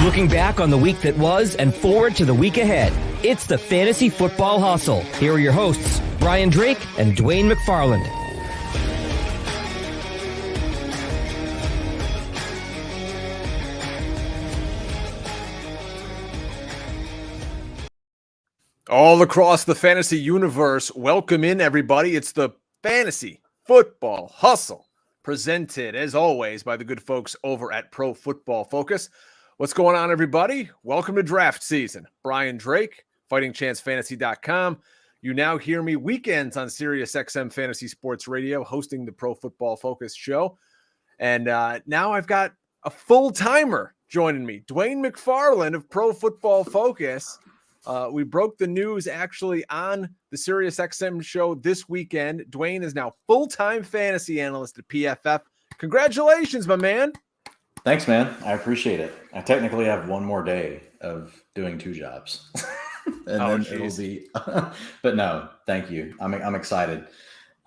Looking back on the week that was and forward to the week ahead. It's the Fantasy Football Hustle. Here are your hosts, Brian Drake and Dwayne McFarland. All across the fantasy universe, welcome in everybody. It's the Fantasy Football Hustle, presented as always by the good folks over at Pro Football Focus. What's going on, everybody? Welcome to draft season. Brian Drake, FightingChanceFantasy.com. You now hear me weekends on SiriusXM Fantasy Sports Radio, hosting the Pro Football Focus show. And now I've got a full-timer joining me, Dwayne McFarland of Pro Football Focus. We broke the news actually on the SiriusXM show this weekend. Dwayne is now full-time fantasy analyst at PFF. Congratulations, my man. Thanks, man. I appreciate it. I technically have one more day of doing two jobs. and then it'll be, but no, thank you. I'm excited.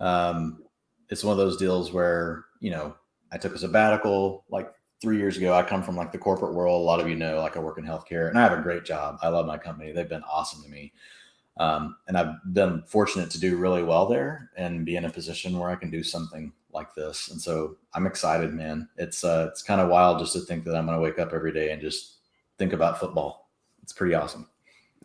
It's one of those deals where, I took a sabbatical like 3 years ago. I come from like the corporate world. A lot of you know, like I work in healthcare and I have a great job. I love my company. They've been awesome to me. And I've been fortunate to do really well there and be in a position where I can do something like this. And so I'm excited, man. It's kind of wild just to think that I'm going to wake up every day and just think about football. It's pretty awesome.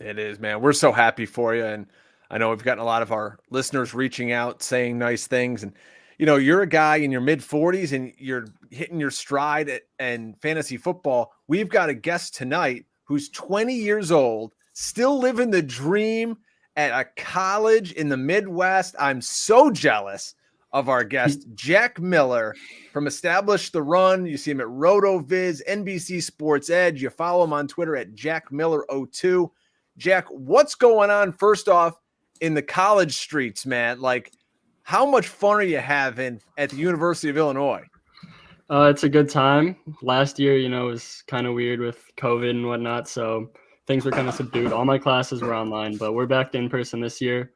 It is, man. We're so happy for you. And I know we've gotten a lot of our listeners reaching out, saying nice things. And, you're a guy in your mid-40s and you're hitting your stride and fantasy football. We've got a guest tonight who's 20 years old, still living the dream at a college in the Midwest. I'm so jealous of our guest, Jack Miller from Establish the Run. You see him at RotoViz, NBC Sports Edge. You follow him on Twitter at JackMiller02. Jack, what's going on first off in the college streets, man? Like, how much fun are you having at the University of Illinois? It's a good time. Last year, was kind of weird with COVID and whatnot, so things were kind of subdued. All my classes were online, but we're back to in person this year.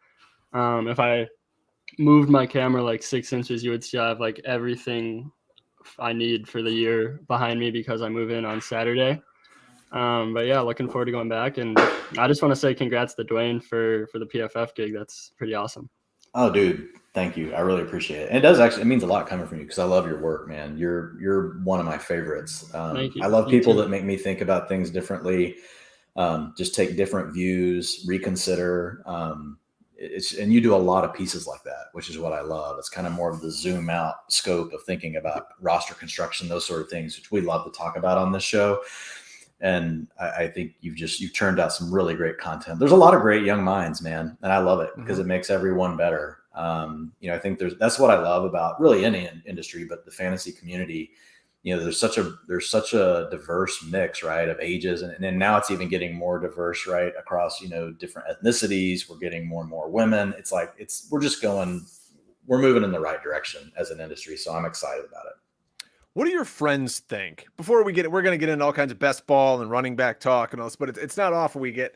If I moved my camera like 6 inches, you would see I have like everything I need for the year behind me because I move in on Saturday. But yeah, looking forward to going back. And I just want to say congrats to Dwayne for the PFF gig. That's pretty awesome. Oh, dude, thank you. I really appreciate it. And it means a lot coming from you because I love your work, man. You're one of my favorites. Thank you. I love people that make me think about things differently, just take different views, reconsider. And you do a lot of pieces like that, which is what I love. It's kind of more of the zoom out scope of thinking about roster construction, those sort of things, which we love to talk about on this show. And I think you've turned out some really great content. There's a lot of great young minds, man. And I love it because it makes everyone better. I think that's what I love about really any industry, but the fantasy community, there's such a diverse mix, right, of ages. And then now it's even getting more diverse, right, across, different ethnicities. We're getting more and more women. It's like, we're moving in the right direction as an industry. So I'm excited about it. What do your friends think? Before we're going to get into all kinds of best ball and running back talk and all this, but it's not often we get,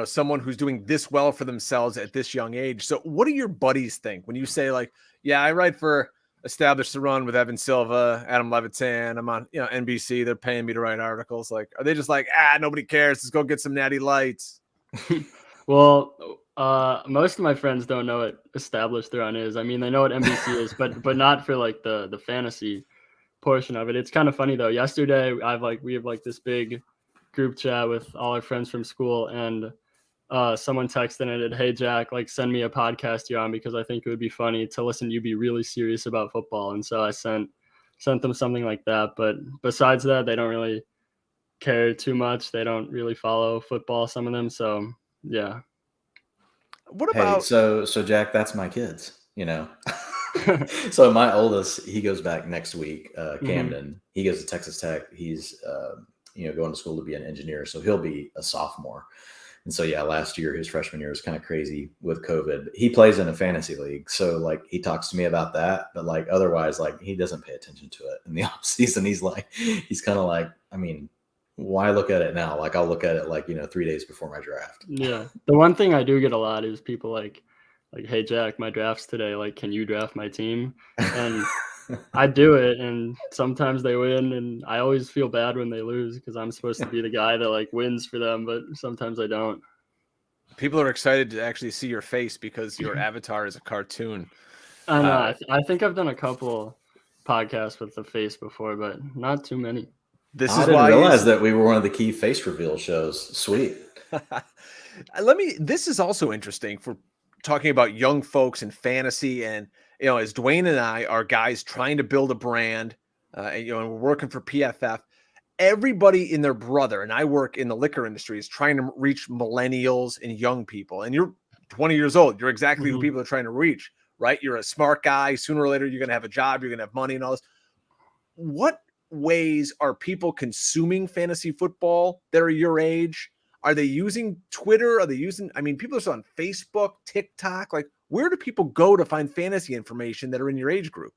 someone who's doing this well for themselves at this young age. So what do your buddies think when you say like, yeah, I write for Establish the Run with Evan Silva, Adam Levitan. I'm on, NBC. They're paying me to write articles. Like, are they just like, nobody cares. Let's go get some natty lights. Well, most of my friends don't know what Establish the Run is. I mean, they know what NBC is, but not for like the fantasy portion of it. It's kind of funny though. Yesterday we have like this big group chat with all our friends from school, and someone texted in it, "Hey Jack, like send me a podcast you're on because I think it would be funny to listen to you be really serious about football." And so I sent them something like that. But besides that, they don't really care too much. They don't really follow football, some of them. So yeah. What about so Jack, that's my kids, So my oldest, he goes back next week, Camden. He goes to Texas Tech. He's, going to school to be an engineer. So he'll be a sophomore. And so, yeah, last year, his freshman year was kind of crazy with COVID. He plays in a fantasy league. So like, he talks to me about that, but like, otherwise, like he doesn't pay attention to it in the off season. He's kind of like, I mean, why look at it now? Like I'll look at it like, 3 days before my draft. Yeah. The one thing I do get a lot is people like, hey Jack, my draft's today. Like, can you draft my team? And I do it, and sometimes they win, and I always feel bad when they lose because I'm supposed to be the guy that like wins for them, but sometimes I don't. People are excited to actually see your face because your avatar is a cartoon. I know. I think I've done a couple podcasts with the face before, but not too many. I didn't realize that we were one of the key face reveal shows. Sweet. This is also interesting for talking about young folks in fantasy. And, as Dwayne and I are guys trying to build a brand, and we're working for PFF, everybody in their brother, and I work in the liquor industry, is trying to reach millennials and young people. And you're 20 years old. You're exactly who people are trying to reach, right? You're a smart guy. Sooner or later, you're going to have a job. You're going to have money and all this. What ways are people consuming fantasy football that are your age? Are they using Twitter? Are they using, people are still on Facebook, TikTok. Like, where do people go to find fantasy information that are in your age group?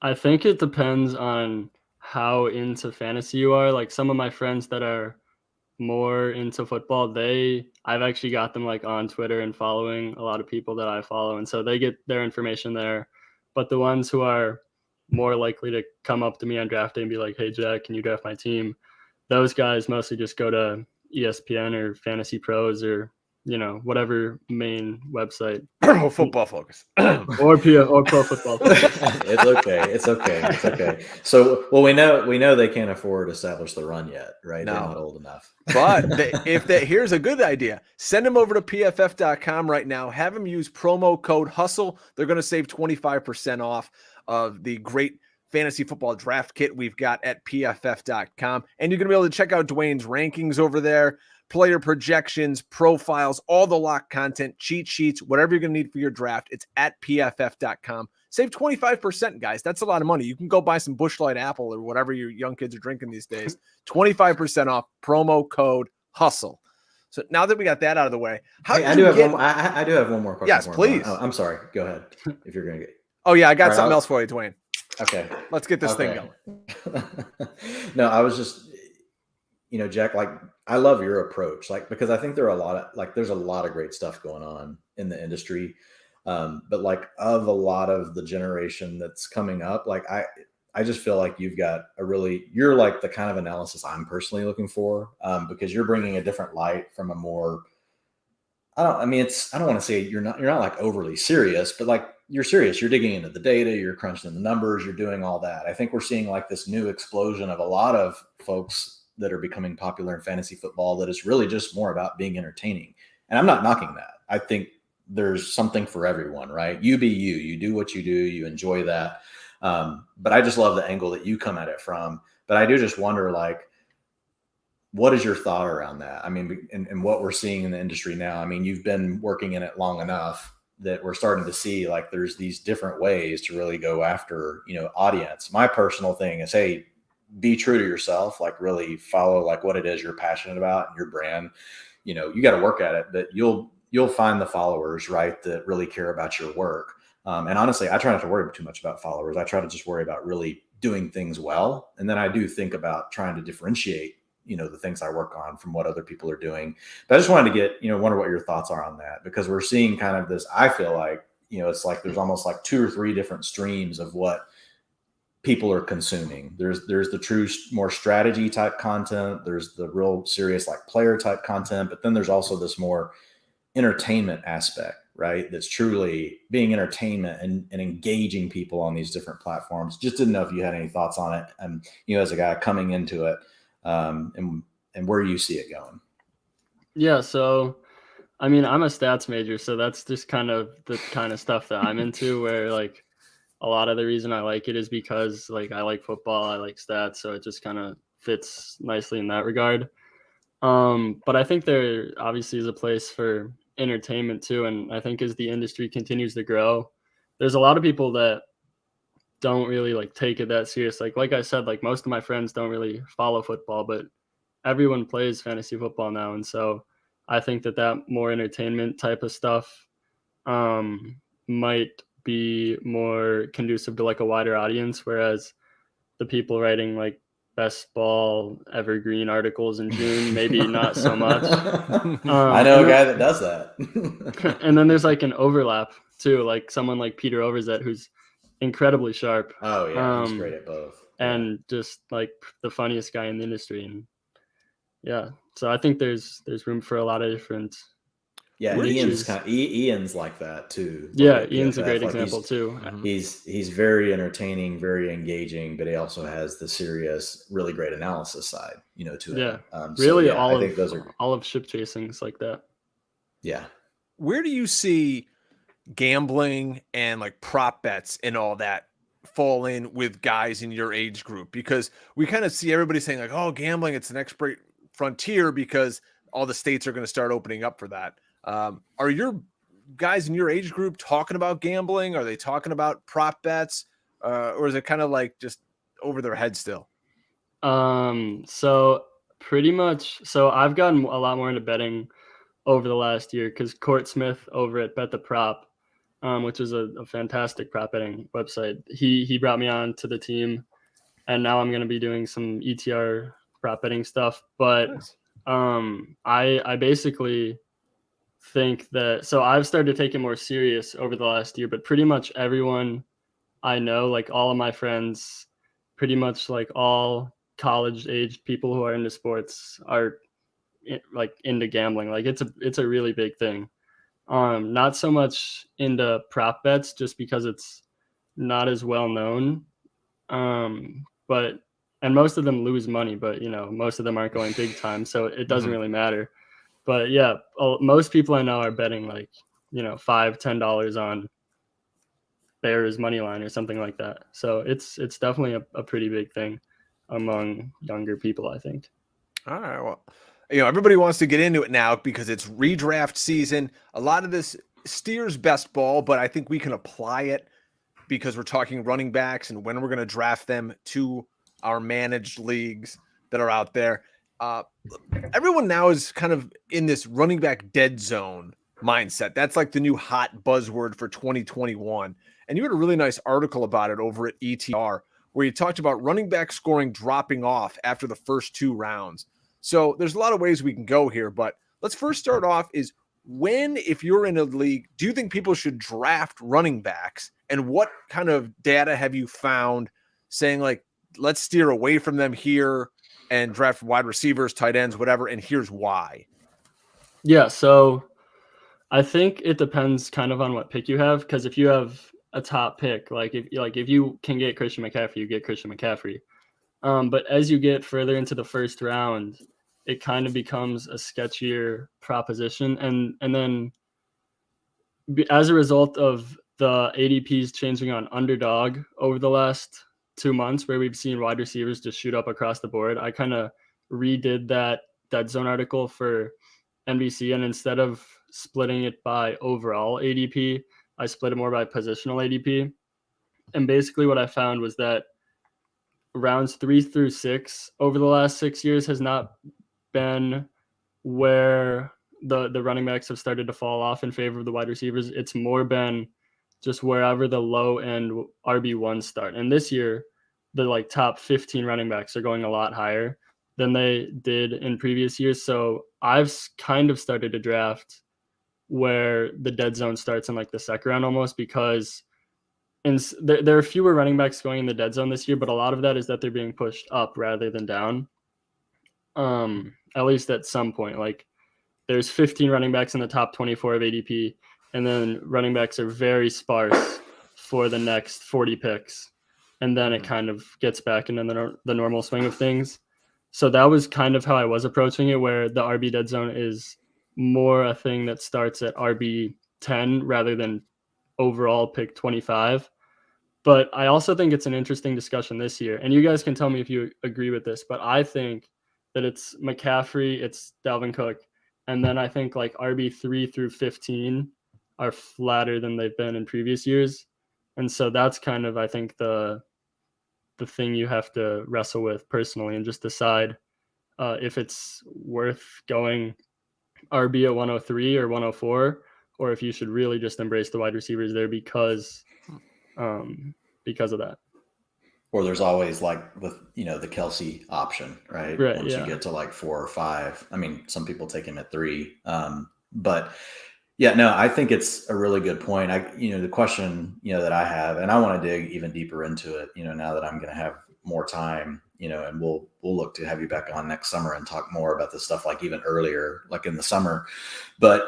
I think it depends on how into fantasy you are. Like some of my friends that are more into football, I've actually got them like on Twitter and following a lot of people that I follow. And so they get their information there. But the ones who are more likely to come up to me on draft day and be like, "Hey Jack, can you draft my team?" Those guys mostly just go to ESPN or Fantasy Pros or whatever main website. Football Focus or Pro Football Focus. It's okay. So, well, we know they can't afford Establish the Run yet, right? No. They're not old enough. But here's a good idea. Send them over to pff.com right now. Have them use promo code HUSTLE. They're going to save 25% off of the great fantasy football draft kit we've got at pff.com. And you're going to be able to check out Dwayne's rankings over there, player projections, profiles, all the lock content, cheat sheets, whatever you're going to need for your draft. It's at pff.com. Save 25%, guys. That's a lot of money. You can go buy some Busch Light Apple or whatever your young kids are drinking these days. 25% off, promo code HUSTLE. So now that we got that out of the way, I do have one more question. Yes, please. I'm sorry. Go ahead if you're going to get. Oh, yeah, I got something else for you, Dwayne. Okay. Let's get this thing going. No, I was just, Jack, like, I love your approach, like, because I think there's a lot of great stuff going on in the industry. But like of a lot of the generation that's coming up, like I just feel like you're like the kind of analysis I'm personally looking for, because you're bringing a different light from a more, I don't want to say you're not like overly serious, but like you're serious. You're digging into the data, you're crunching the numbers, you're doing all that. I think we're seeing like this new explosion of a lot of folks that are becoming popular in fantasy football that is really just more about being entertaining. And I'm not knocking that. I think there's something for everyone, right? You be you do what you do, you enjoy that. But I just love the angle that you come at it from. But I do just wonder, like, what is your thought around that? And what we're seeing in the industry now. You've been working in it long enough that we're starting to see like there's these different ways to really go after, audience. My personal thing is, hey, be true to yourself, like really follow like what it is you're passionate about, your brand. You got to work at it, but you'll find the followers, right, that really care about your work. And honestly, I try not to worry too much about followers. I try to just worry about really doing things well. And then I do think about trying to differentiate, the things I work on from what other people are doing. But I just wanted to get, wonder what your thoughts are on that, because we're seeing kind of this, I feel like, it's like there's almost like 2 or 3 different streams of what people are consuming. There's the true, more strategy type content. There's the real serious like player type content, but then there's also this more entertainment aspect, right? That's truly being entertainment and engaging people on these different platforms. Just didn't know if you had any thoughts on it. And, as a guy coming into it, and where you see it going. Yeah. So, I'm a stats major, so that's just kind of the kind of stuff that I'm into, where like a lot of the reason I like it is because like I like football, I like stats. So it just kind of fits nicely in that regard. But I think there obviously is a place for entertainment too. And I think as the industry continues to grow, there's a lot of people that don't really like take it that serious. Like I said, like most of my friends don't really follow football, but everyone plays fantasy football now. And so I think that more entertainment type of stuff might be more conducive to like a wider audience, whereas the people writing like best ball evergreen articles in June, maybe not so much. I know a guy that does that. And then there's like an overlap too, like someone like Peter Overzet, who's incredibly sharp. Oh yeah, he's great at both. And just like the funniest guy in the industry. And yeah, so I think there's room for a lot of different. Yeah, Ian's like that too. Yeah, Ian's a great example too. He's very entertaining, very engaging, but he also has the serious, really great analysis side, to it. Really, I think all of ship chasing's like that. Yeah. Where do you see gambling and like prop bets and all that fall in with guys in your age group? Because we kind of see everybody saying like, oh, gambling, it's the next great frontier because all the states are going to start opening up for that. Are your guys in your age group talking about gambling? Are they talking about prop bets? Or is it kind of like just over their head still? So pretty much, I've gotten a lot more into betting over the last year because Court Smith over at Bet the Prop, which is a fantastic prop betting website. He brought me on to the team, and now I'm going to be doing some ETR prop betting stuff. But nice. I basically think that, so I've started to take it more serious over the last year, but pretty much everyone I know, like all of my friends, pretty much like all college aged people who are into sports are like into gambling. Like it's a really big thing. Not so much into prop bets just because it's not as well known. And most of them lose money, but most of them aren't going big time, so it doesn't really matter. But yeah, most people I know are betting like, $5-10 on Bears money line or something like that. So it's definitely a pretty big thing among younger people, I think. All right. Well, everybody wants to get into it now because it's redraft season. A lot of this steers best ball, but I think we can apply it because we're talking running backs and when we're going to draft them to our managed leagues that are out there. Everyone now is kind of in this running back dead zone mindset. That's like the new hot buzzword for 2021. And you had a really nice article about it over at ETR where you talked about running back scoring dropping off after the first 2 rounds. So there's a lot of ways we can go here, but let's first start off is if you're in a league, do you think people should draft running backs? And what kind of data have you found saying like, let's steer away from them here and draft wide receivers, tight ends, whatever, and here's why? Yeah, so I think it depends kind of on what pick you have, because if you have a top pick, if you can get Christian McCaffrey, you get Christian McCaffrey. But as you get further into the first round, it kind of becomes a sketchier proposition. And then as a result of the ADPs changing on Underdog over the last 2 months, where we've seen wide receivers just shoot up across the board, I kind of redid that Dead Zone article for NBC, and instead of splitting it by overall ADP, I split it more by positional ADP. And basically what I found was that rounds 3 through 6 over the last 6 years has not been where the running backs have started to fall off in favor of the wide receivers. It's more been just wherever the low end RB1 start. And this year, the top 15 running backs are going a lot higher than they did in previous years. So I've kind of started to draft where the dead zone starts in the second round almost, because there are fewer running backs going in the dead zone this year, but a lot of that is that they're being pushed up rather than down. At least at some point, there's 15 running backs in the top 24 of ADP, and then running backs are very sparse for the next 40 picks. And then it kind of gets back into the normal swing of things. So that was kind of how I was approaching it, where the RB dead zone is more a thing that starts at RB 10 rather than overall pick 25. But I also think it's an interesting discussion this year. And you guys can tell me if you agree with this, but I think that it's McCaffrey, it's Dalvin Cook. And then I think RB 3 through 15 are flatter than they've been in previous years. And so that's kind of, I think, the thing you have to wrestle with personally and just decide if it's worth going RB at 103 or 104, or if you should really just embrace the wide receivers there because of that. Or there's always the Kelsey option, right? Once you get to 4 or 5. I mean, some people take him at 3. But Yeah, no, I think it's a really good point. The question, that I have, and I want to dig even deeper into it, now that I'm going to have more time, and we'll look to have you back on next summer and talk more about this stuff, like even earlier, like in the summer. But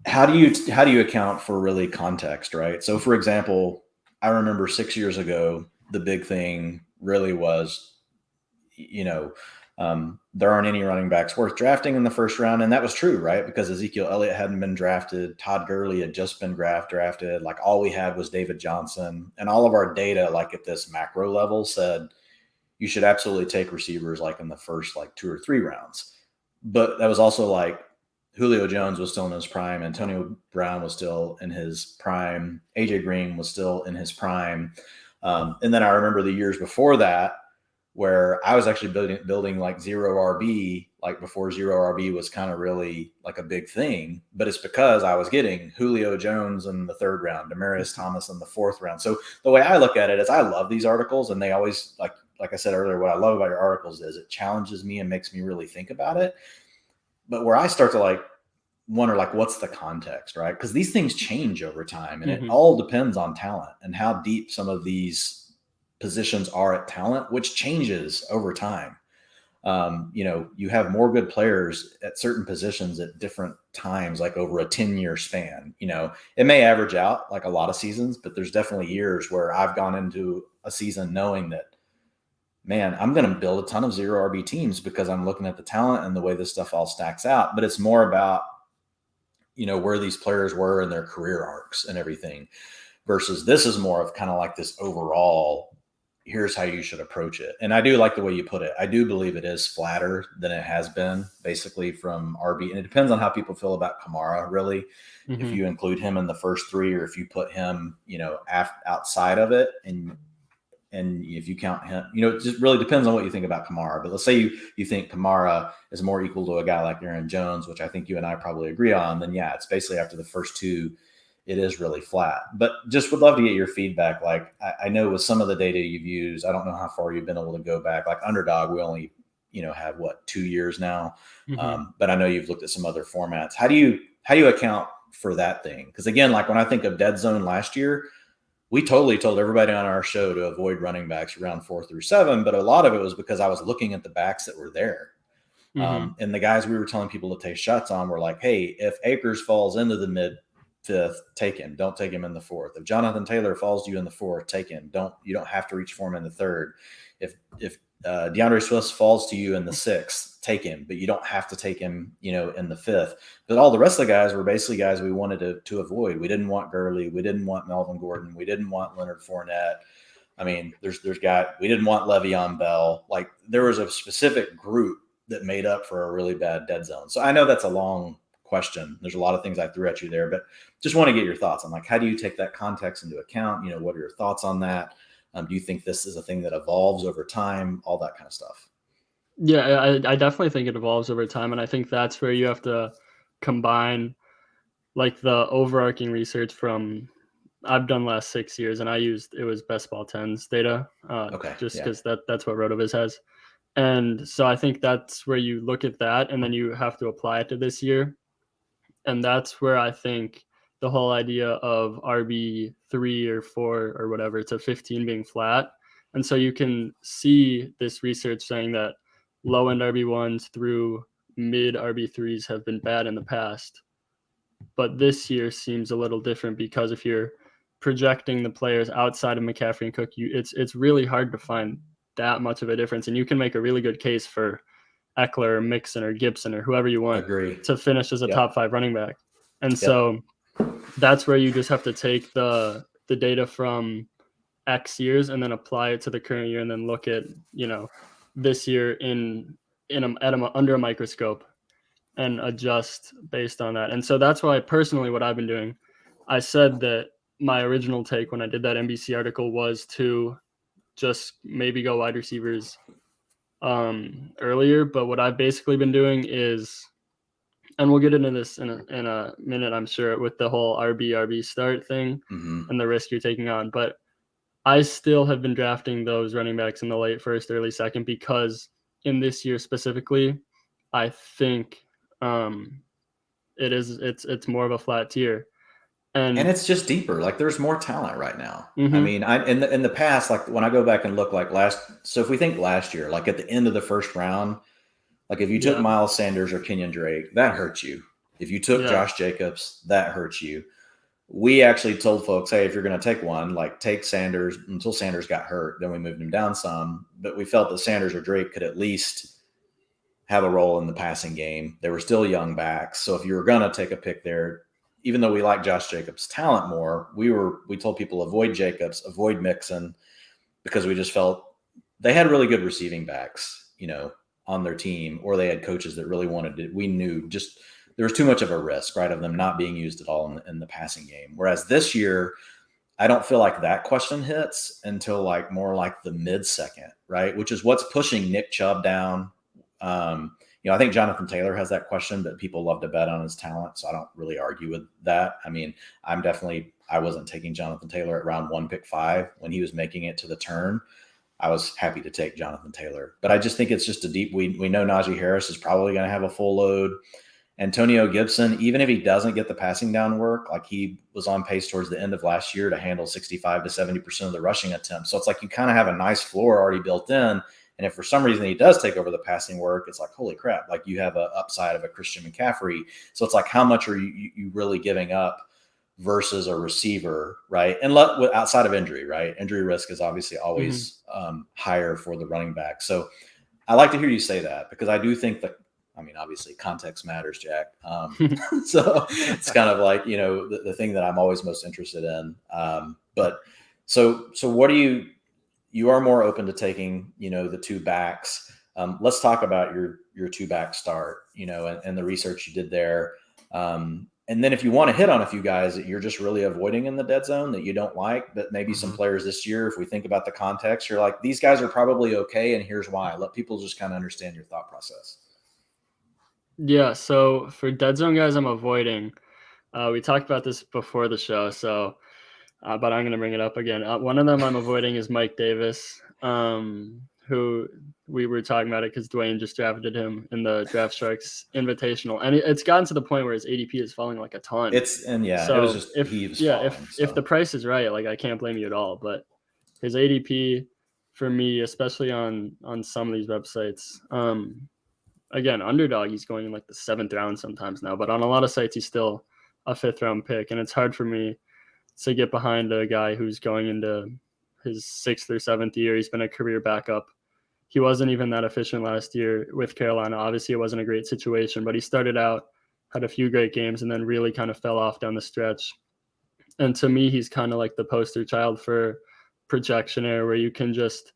how do you account for really context, right? So for example, I remember 6 years ago, the big thing really was, there aren't any running backs worth drafting in the first round. And that was true, right? Because Ezekiel Elliott hadn't been drafted. Todd Gurley had just been drafted. Like all we had was David Johnson, and all of our data, like at this macro level, said you should absolutely take receivers like in the first like 2 or 3 rounds. But that was also like Julio Jones was still in his prime. Antonio Brown was still in his prime. AJ Green was still in his prime. And then I remember the years before that, where I was actually building like zero RB, like before zero RB was kind of really like a big thing. But it's because I was getting Julio Jones in the 3rd round, Demaryius Thomas in the 4th round. So the way I look at it is I love these articles, and they always, like I said earlier, what I love about your articles is it challenges me and makes me really think about it. But where I start to like wonder, like, what's the context, right? Because these things change over time, and it all depends on talent and how deep some of these positions are at talent, which changes over time. You have more good players at certain positions at different times, like over a 10-year span. It may average out like a lot of seasons, but there's definitely years where I've gone into a season knowing that, man, I'm going to build a ton of zero RB teams because I'm looking at the talent and the way this stuff all stacks out. But it's more about, where these players were in their career arcs and everything, versus this is more of kind of like this overall, here's how you should approach it. And I do like the way you put it. I do believe it is flatter than it has been basically from RB. And it depends on how people feel about Kamara, really. If you include him in the first 3, or if you put him, outside of it, and if you count him, it just really depends on what you think about Kamara. But let's say you think Kamara is more equal to a guy like Aaron Jones, which I think you and I probably agree on, then yeah, it's basically after the first 2, it is really flat. But just would love to get your feedback. Like I know with some of the data you've used, I don't know how far you've been able to go back. Like Underdog, we only, have 2 years now. But I know you've looked at some other formats. How do you account for that thing? Because again, like when I think of Dead Zone last year, we totally told everybody on our show to avoid running backs around 4 through 7, but a lot of it was because I was looking at the backs that were there. And the guys we were telling people to take shots on were like, hey, if Akers falls into the mid-5th, take him. Don't take him in the 4th. If Jonathan Taylor falls to you in the 4th, take him. You don't have to reach for him in the 3rd. If DeAndre Swift falls to you in the 6th, take him, but you don't have to take him, in the 5th. But all the rest of the guys were basically guys we wanted to avoid. We didn't want Gurley. We didn't want Melvin Gordon. We didn't want Leonard Fournette. I mean, we didn't want Le'Veon Bell. Like there was a specific group that made up for a really bad dead zone. So I know that's a long question. There's a lot of things I threw at you there, but just want to get your thoughts on like, how do you take that context into account? What are your thoughts on that? Do you think this is a thing that evolves over time? All that kind of stuff. Yeah, I definitely think it evolves over time. And I think that's where you have to combine like the overarching research from I've done last 6 years, and it was Best Ball 10's data, just because that's what RotoViz has. And so I think that's where you look at that, and then you have to apply it to this year. And that's where I think the whole idea of RB 3 or 4 or whatever to 15 being flat. And so you can see this research saying that low end RB1s through mid RB3s have been bad in the past. But this year seems a little different because if you're projecting the players outside of McCaffrey and Cook, it's really hard to find that much of a difference. And you can make a really good case for Eckler or Mixon or Gibson or whoever you want to finish as a top 5 running back. And so that's where you just have to take the data from X years and then apply it to the current year and then look at, this year under a microscope and adjust based on that. And so that's why personally what I've been doing, I said that my original take when I did that NBC article was to just maybe go wide receivers earlier. But what I've basically been doing is, and we'll get into this in a minute, I'm sure, with the whole RB start thing and the risk you're taking on. But I still have been drafting those running backs in the late 1st, early 2nd, because in this year specifically, I think It's more of a flat tier. And it's just deeper. Like there's more talent right now. Mm-hmm. I mean, in the past, like when I go back and look like so if we think last year, like at the end of the first round, like if you took Miles Sanders or Kenyon Drake, that hurts you. If you took Josh Jacobs, that hurts you. We actually told folks, hey, if you're going to take one, like take Sanders until Sanders got hurt. Then we moved him down some, but we felt that Sanders or Drake could at least have a role in the passing game. They were still young backs. So if you were going to take a pick there, even though we like Josh Jacobs' talent more, we told people avoid Jacobs, avoid Mixon, because we just felt they had really good receiving backs, on their team, or they had coaches that really wanted it. We knew just there was too much of a risk, right, of them not being used at all in the passing game. Whereas this year, I don't feel like that question hits until like more like the mid-second, right, which is what's pushing Nick Chubb down. I think Jonathan Taylor has that question, but people love to bet on his talent, so I don't really argue with that. I mean, I wasn't taking Jonathan Taylor at round 1, pick 5 when he was making it to the turn. I was happy to take Jonathan Taylor, but I just think it's just we know Najee Harris is probably going to have a full load. Antonio Gibson, even if he doesn't get the passing down work, like he was on pace towards the end of last year to handle 65 to 70% of the rushing attempts. So it's like you kind of have a nice floor already built in. And if for some reason he does take over the passing work, it's like, holy crap, like you have an upside of a Christian McCaffrey. So it's like, how much are you really giving up versus a receiver, right? And outside of injury, right? Injury risk is obviously always higher for the running back. So I like to hear you say that, because I do think that, obviously context matters, Jack. So it's kind of like, the thing that I'm always most interested in. But so what do you are more open to taking, the two backs. Let's talk about your two back start, and the research you did there. And then if you want to hit on a few guys that you're just really avoiding in the dead zone that you don't like, but maybe some players this year, if we think about the context, you're like, these guys are probably okay, and here's why. Let people just kind of understand your thought process. Yeah, so for dead zone guys I'm avoiding, we talked about this before the show, so but I'm going to bring it up again. One of them I'm avoiding is Mike Davis, who we were talking about it because Dwayne just drafted him in the Draft Sharks Invitational, and it's gotten to the point where his ADP is falling like a ton. It was just if the price is right, like I can't blame you at all. But his ADP for me, especially on some of these websites, again, underdog, he's going in like the 7th round sometimes now, but on a lot of sites he's still a 5th round pick, and it's hard for me to get behind a guy who's going into his 6th or 7th year. He's been a career backup. He wasn't even that efficient last year with Carolina. Obviously, it wasn't a great situation, but he started out, had a few great games, and then really kind of fell off down the stretch. And to me, he's kind of like the poster child for projection error, where you can just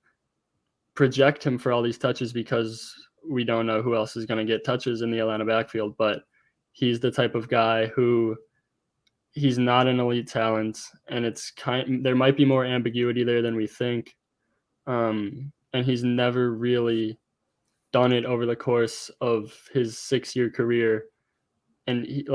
project him for all these touches because we don't know who else is going to get touches in the Atlanta backfield. But he's the type of guy who he's not an elite talent, and there might be more ambiguity there than we think. And he's never really done it over the course of his 6-year career. And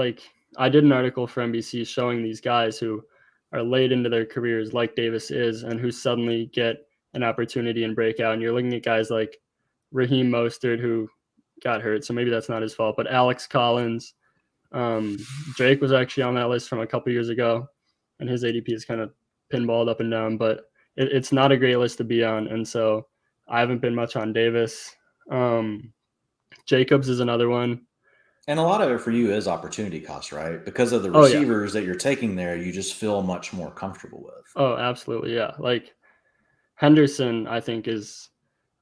I did an article for NBC showing these guys who are late into their careers, like Davis is, and who suddenly get an opportunity and break out. And you're looking at guys like Raheem Mostert, who got hurt, so maybe that's not his fault, but Alex Collins, Drake was actually on that list from a couple years ago, and his ADP is kind of pinballed up and down, but it's not a great list to be on. And so I haven't been much on Davis. Jacobs is another one. And a lot of it for you is opportunity cost, right? Because of the receivers that you're taking there, you just feel much more comfortable with. Oh, absolutely. Yeah. Like Henderson, I think, is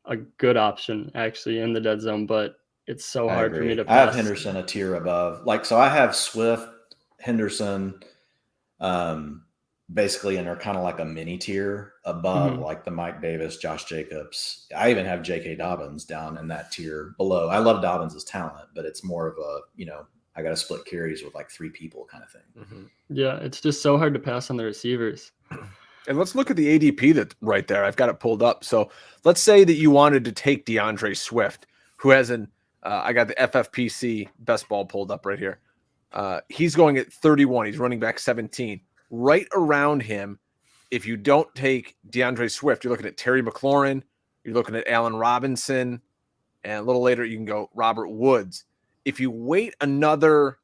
a good option actually in the dead zone, but it's so hard for me to pass. I have Henderson a tier above. So I have Swift, Henderson, basically, and they're kind of like a mini tier above, like the Mike Davis, Josh Jacobs. I even have J.K. Dobbins down in that tier below. I love Dobbins' talent, but it's more of a, I got to split carries with like 3 people kind of thing. Yeah, it's just so hard to pass on the receivers. And let's look at the ADP that's right there. I've got it pulled up. So let's say that you wanted to take DeAndre Swift, who has I got the FFPC best ball pulled up right here. He's going at 31. He's running back 17. Right around him, if you don't take DeAndre Swift, you're looking at Terry McLaurin, you're looking at Allen Robinson, and a little later you can go Robert Woods. If you wait another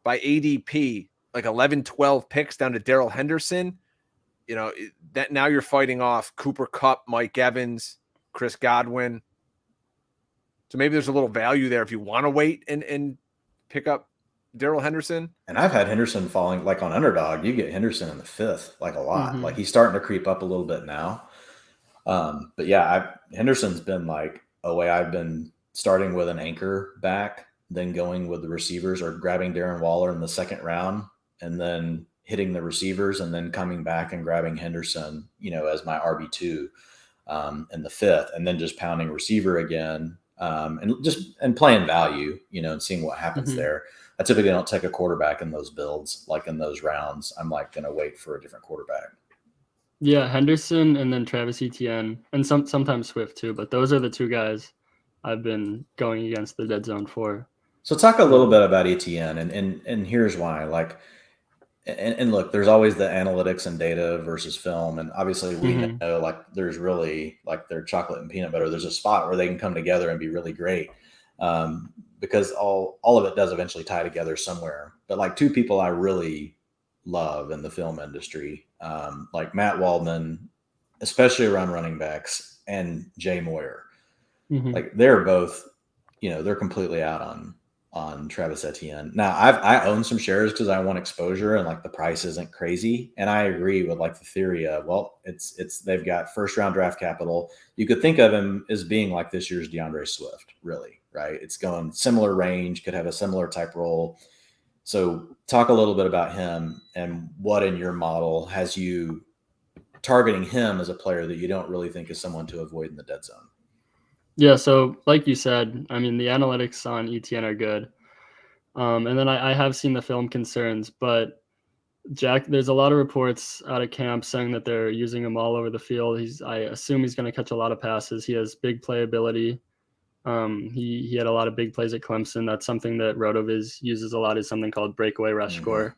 by ADP, like 11, 12 picks down to Darrell Henderson, that now you're fighting off Cooper Kupp, Mike Evans, Chris Godwin. So maybe there's a little value there if you want to wait and pick up Darrell Henderson. And I've had Henderson falling, like on Underdog, you get Henderson in the 5th, like a lot. Like he's starting to creep up a little bit now. But yeah, Henderson's been like a way I've been starting with an anchor back, then going with the receivers or grabbing Darren Waller in the 2nd round and then hitting the receivers and then coming back and grabbing Henderson, as my RB2 in the 5th, and then just pounding receiver again and playing value, and seeing what happens there. I typically don't take a quarterback in those builds, like in those rounds. I'm like going to wait for a different quarterback. Yeah, Henderson and then Travis Etienne and sometimes Swift too, but those are the 2 guys I've been going against the dead zone for. So talk a little bit about Etienne and here's why. Like, and look, there's always the analytics and data versus film, and obviously we know like there's really like they're chocolate and peanut butter. There's a spot where they can come together and be really great, because all of it does eventually tie together somewhere. But like 2 people I really love in the film industry, like Matt Waldman, especially around running backs, and Jay Moyer. Like they're both, they're completely out on Travis Etienne. Now I own some shares because I want exposure and like the price isn't crazy. And I agree with like the theory of, well, it's they've got 1st round draft capital. You could think of him as being like this year's DeAndre Swift, really, right? It's going similar range, could have a similar type role. So talk a little bit about him and what in your model has you targeting him as a player that you don't really think is someone to avoid in the dead zone. Yeah, so like you said, I mean, the analytics on ETN are good. And then I have seen the film concerns, but Jack, there's a lot of reports out of camp saying that they're using him all over the field. I assume he's going to catch a lot of passes. He has big playability. He had a lot of big plays at Clemson. That's something that RotoViz uses a lot, is something called breakaway rush score.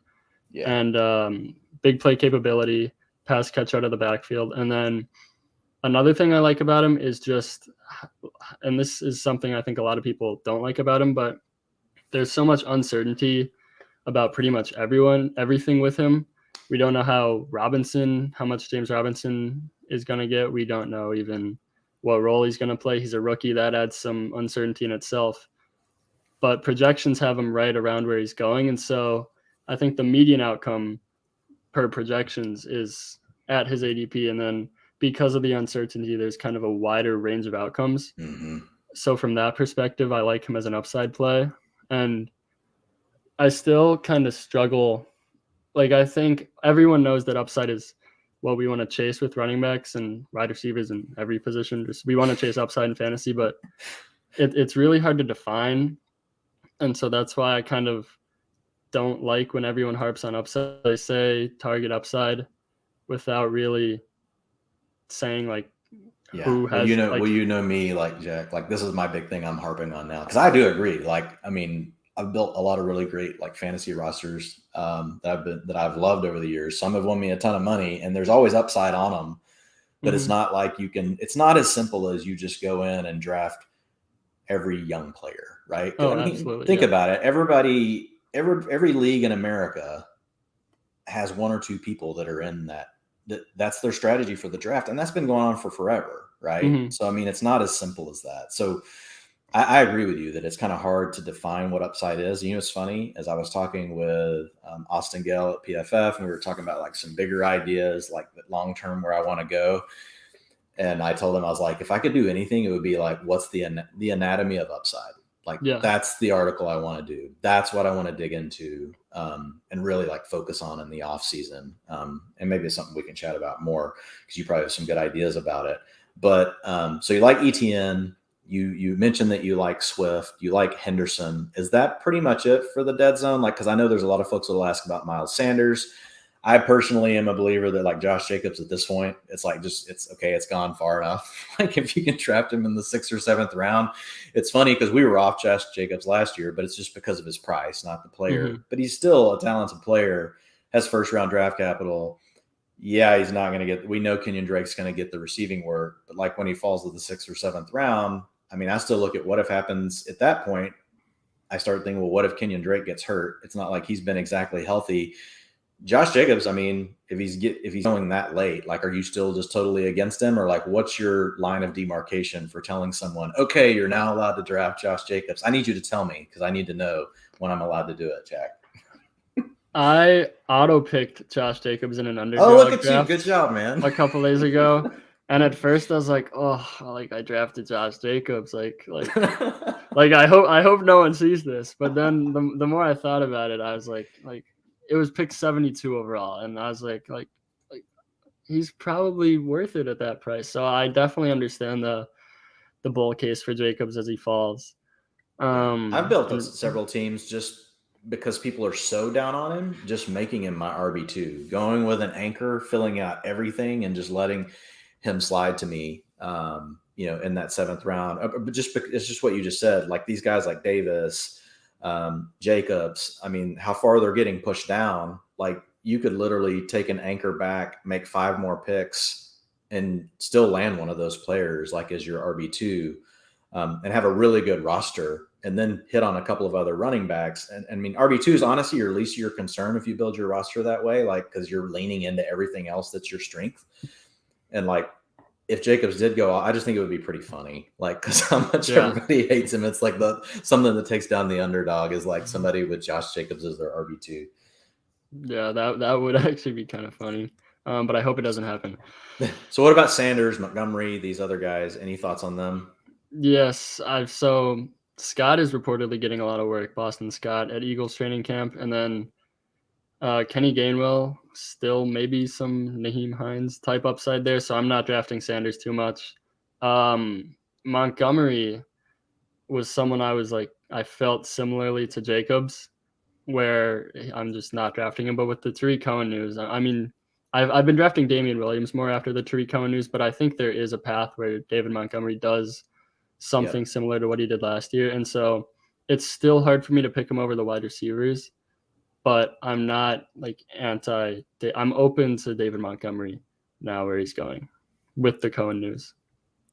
Yeah. And big play capability, pass catch out of the backfield. And then another thing I like about him is just, and this is something I think a lot of people don't like about him, but there's so much uncertainty about pretty much everything with him. We don't know how much James Robinson is going to get. We don't know even what role he's going to play. He's a rookie. That adds some uncertainty in itself. But projections have him right around where he's going. And so I think the median outcome per projections is at his ADP. And then because of the uncertainty, there's kind of a wider range of outcomes. So from that perspective, I like him as an upside play. And I still kind of struggle. Like, I think everyone knows that upside is what we want to chase with running backs and wide receivers in every position. We want to chase upside in fantasy, but it's really hard to define. And so that's why I kind of don't like when everyone harps on upside. They say target upside without really saying like who has. Well, you know me, like Jack. Like this is my big thing I'm harping on now, because I do agree. Like, I mean, I've built a lot of really great like fantasy rosters that I've loved over the years. Some have won me a ton of money, and there's always upside on them. But it's not like it's not as simple as you just go in and draft every young player, right? Oh, absolutely. Think about it. Every league in America has 1 or 2 people that are in that's their strategy for the draft, and that's been going on for forever, right? So I mean, it's not as simple as that. So I agree with you that it's kind of hard to define what upside is. It's funny, as I was talking with Austin Gale at PFF, and we were talking about like some bigger ideas, like long-term where I want to go. And I told him, I was like, if I could do anything, it would be like, what's the anatomy of upside? Like, that's the article I want to do. That's what I want to dig into and really like focus on in the off season. And maybe it's something we can chat about more, because you probably have some good ideas about it. But so you like ETN. You mentioned that you like Swift, you like Henderson. Is that pretty much it for the dead zone? Like, because I know there's a lot of folks that will ask about Myles Sanders. I personally am a believer that like Josh Jacobs at this point, it's like it's okay, it's gone far enough. Like if you can draft him in the 6th or 7th round, it's funny because we were off Josh Jacobs last year, but it's just because of his price, not the player. But he's still a talented player, has 1st round draft capital. Yeah, he's not going to we know Kenyon Drake's going to get the receiving work, but like when he falls to the 6th or 7th round, I mean, I still look at what if happens at that point. I started thinking, well, what if Kenyon Drake gets hurt? It's not like he's been exactly healthy. Josh Jacobs, I mean, if he's going that late, like, are you still just totally against him? Or like, what's your line of demarcation for telling someone, okay, you're now allowed to draft Josh Jacobs? I need you to tell me, because I need to know when I'm allowed to do it, Jack. I auto-picked Josh Jacobs in an underdog. Oh, look at draft you. Good job, man. A couple days ago. And at first I was like, oh, like I drafted Josh Jacobs. Like I hope no one sees this. But then the more I thought about it, I was like it was pick 72 overall. And I was like he's probably worth it at that price. So I definitely understand the bull case for Jacobs as he falls. I've built several teams just because people are so down on him, just making him my RB2, going with an anchor, filling out everything, and just letting him slide to me, in that 7th round. But it's just what you just said. Like these guys like Davis, Jacobs, I mean, how far they're getting pushed down, like you could literally take an anchor back, make 5 more picks, and still land one of those players like as your RB2, and have a really good roster, and then hit on a couple of other running backs. And I mean, RB2 is honestly your least of your concern if you build your roster that way, like, because you're leaning into everything else that's your strength. And like, if Jacobs did go, I just think it would be pretty funny, like, because how much everybody hates him. It's like something that takes down the underdog is like somebody with Josh Jacobs as their RB2. Yeah, that would actually be kind of funny. But I hope it doesn't happen. So what about Sanders, Montgomery, these other guys? Any thoughts on them? Yes, so Scott is reportedly getting a lot of work, Boston Scott, at Eagles training camp. And then Kenny Gainwell, still maybe some Naheem Hines type upside there. So I'm not drafting Sanders too much. Montgomery was someone I felt similarly to Jacobs, where I'm just not drafting him. But with the Tariq Cohen news, I mean, I've been drafting Damian Williams more after the Tariq Cohen news, but I think there is a path where David Montgomery does something similar to what he did last year. And so it's still hard for me to pick him over the wide receivers, but I'm not like I'm open to David Montgomery now where he's going with the Cohen news.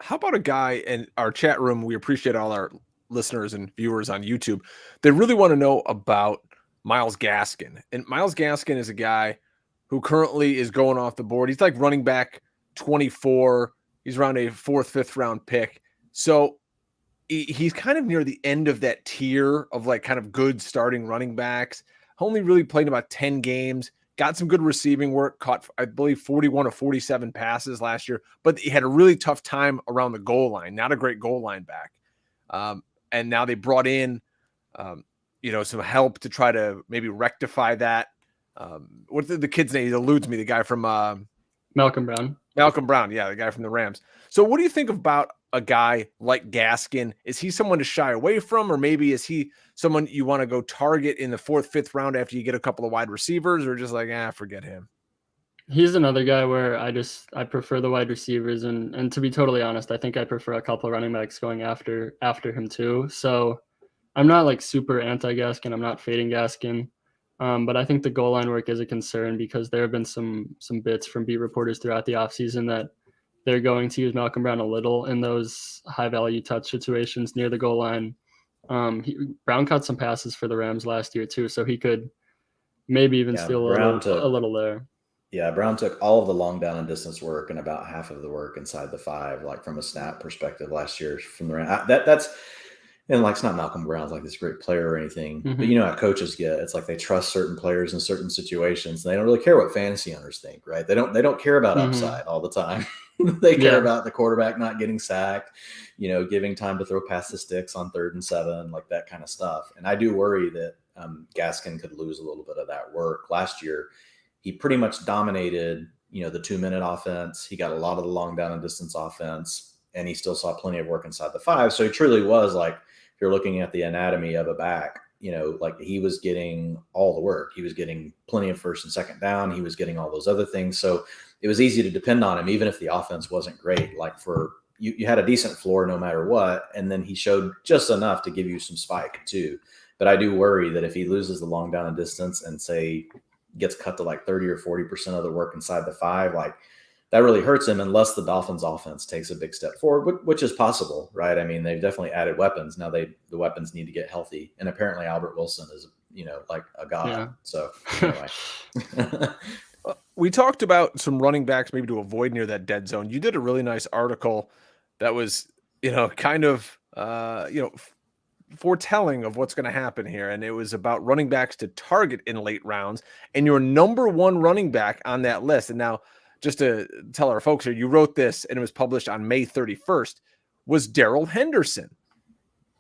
How about a guy in our chat room? We appreciate all our listeners and viewers on YouTube. They really want to know about Myles Gaskin. And Myles Gaskin is a guy who currently is going off the board. He's like running back 24. He's around a 4th, 5th round pick. So he's kind of near the end of that tier of like kind of good starting running backs. Only really played about 10 games, got some good receiving work, caught, I believe, 41 of 47 passes last year, but he had a really tough time around the goal line. Not a great goal line back. And now they brought in, some help to try to maybe rectify that. What's the kid's name? He eludes me, the guy from Malcolm Brown. Malcolm Brown, yeah, the guy from the Rams. So what do you think about a guy like Gaskin? Is he someone to shy away from, or maybe is he someone you want to go target in the 4th, 5th round after you get a couple of wide receivers, or just like, forget him? He's another guy where I prefer the wide receivers, and to be totally honest, I think I prefer a couple of running backs going after him too. So I'm not like super anti-Gaskin. I'm not fading Gaskin. But I think the goal line work is a concern because there have been some bits from beat reporters throughout the offseason that they're going to use Malcolm Brown a little in those high-value touch situations near the goal line. Brown caught some passes for the Rams last year too, so he could maybe even steal a little there. Yeah, Brown took all of the long down and distance work and about half of the work inside the 5, like from a snap perspective last year from the Rams. That's and like, it's not Malcolm Brown's like this great player or anything, but you know how coaches get. It's like they trust certain players in certain situations. And they don't really care what fantasy owners think, right? They don't care about upside all the time. They care about the quarterback not getting sacked, giving time to throw past the sticks on 3rd and 7, like that kind of stuff. And I do worry that Gaskin could lose a little bit of that work. Last year, he pretty much dominated, the 2-minute offense. He got a lot of the long down and distance offense, and he still saw plenty of work inside the 5. So he truly was like, if you're looking at the anatomy of a back, like he was getting all the work. He was getting plenty of 1st and 2nd down. He was getting all those other things. So it was easy to depend on him, even if the offense wasn't great. Like you had a decent floor no matter what. And then he showed just enough to give you some spike too. But I do worry that if he loses the long down and distance and say gets cut to like 30 or 40% of the work inside the 5, like that really hurts him unless the Dolphins offense takes a big step forward, which is possible, right? I mean, they've definitely added weapons. Now the weapons need to get healthy. And apparently Albert Wilson is, like a god. Yeah. So anyway. We talked about some running backs maybe to avoid near that dead zone. You did a really nice article that was, kind of, foretelling of what's going to happen here. And it was about running backs to target in late rounds and your number one running back on that list. And now, just to tell our folks here, you wrote this and it was published on May 31st, was Darrell Henderson.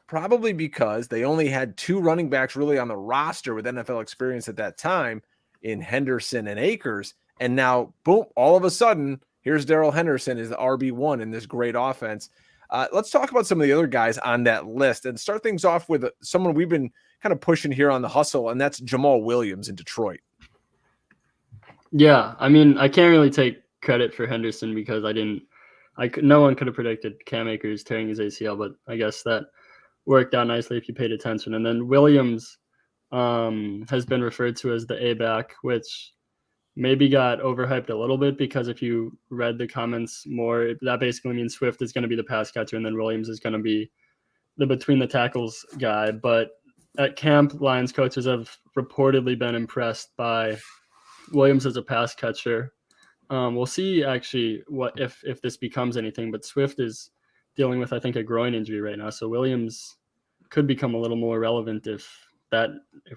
Probably because they only had two running backs really on the roster with NFL experience at that time in Henderson and Akers. And now, boom, all of a sudden, here's Darrell Henderson as the RB1 in this great offense. Let's talk about some of the other guys on that list and start things off with someone we've been kind of pushing here on the hustle, and that's Jamal Williams in Detroit. Yeah, I mean, I can't really take credit for Henderson because no one could have predicted Cam Akers tearing his ACL, but I guess that worked out nicely if you paid attention. And then Williams has been referred to as the A-back, which maybe got overhyped a little bit because if you read the comments more, that basically means Swift is going to be the pass catcher and then Williams is going to be the between the tackles guy. But at camp, Lions coaches have reportedly been impressed by Williams as a pass catcher. We'll see actually what if this becomes anything, but Swift is dealing with, I think, a groin injury right now. So Williams could become a little more relevant if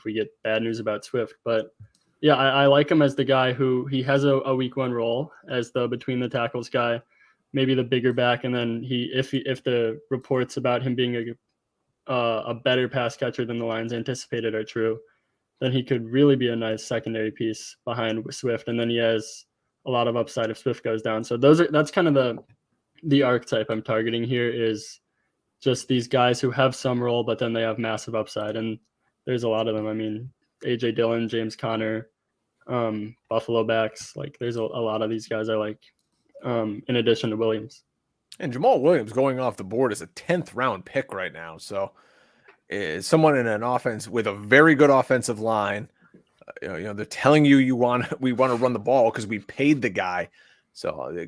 we get bad news about Swift. But yeah, I like him as the guy who he has a week one role as the between the tackles guy, maybe the bigger back. And then if the reports about him being a better pass catcher than the Lions anticipated are true, then he could really be a nice secondary piece behind Swift. And then he has a lot of upside if Swift goes down. So that's kind of the archetype I'm targeting here, is just these guys who have some role, but then they have massive upside. And there's a lot of them. I mean, AJ Dillon, James Conner, Buffalo backs. Like there's a lot of these guys I like, in addition to Williams. And Jamal Williams going off the board is a 10th round pick right now. So someone in an offense with a very good offensive line, they're telling we want to run the ball because we paid the guy. So